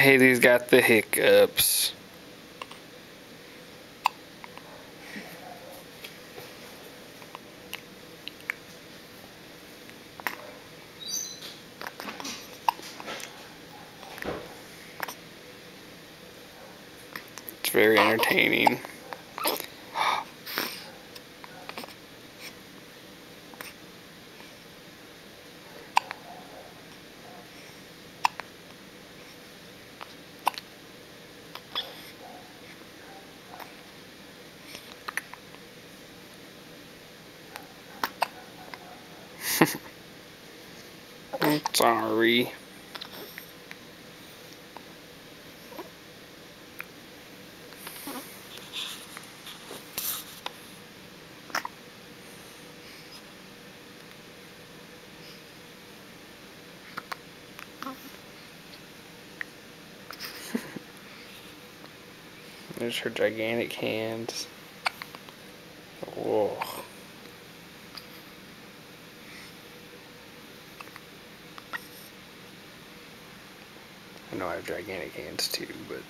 Haley's got the hiccups. It's very entertaining. I'm sorry. There's her gigantic hands. Whoa. I know I have gigantic hands too, but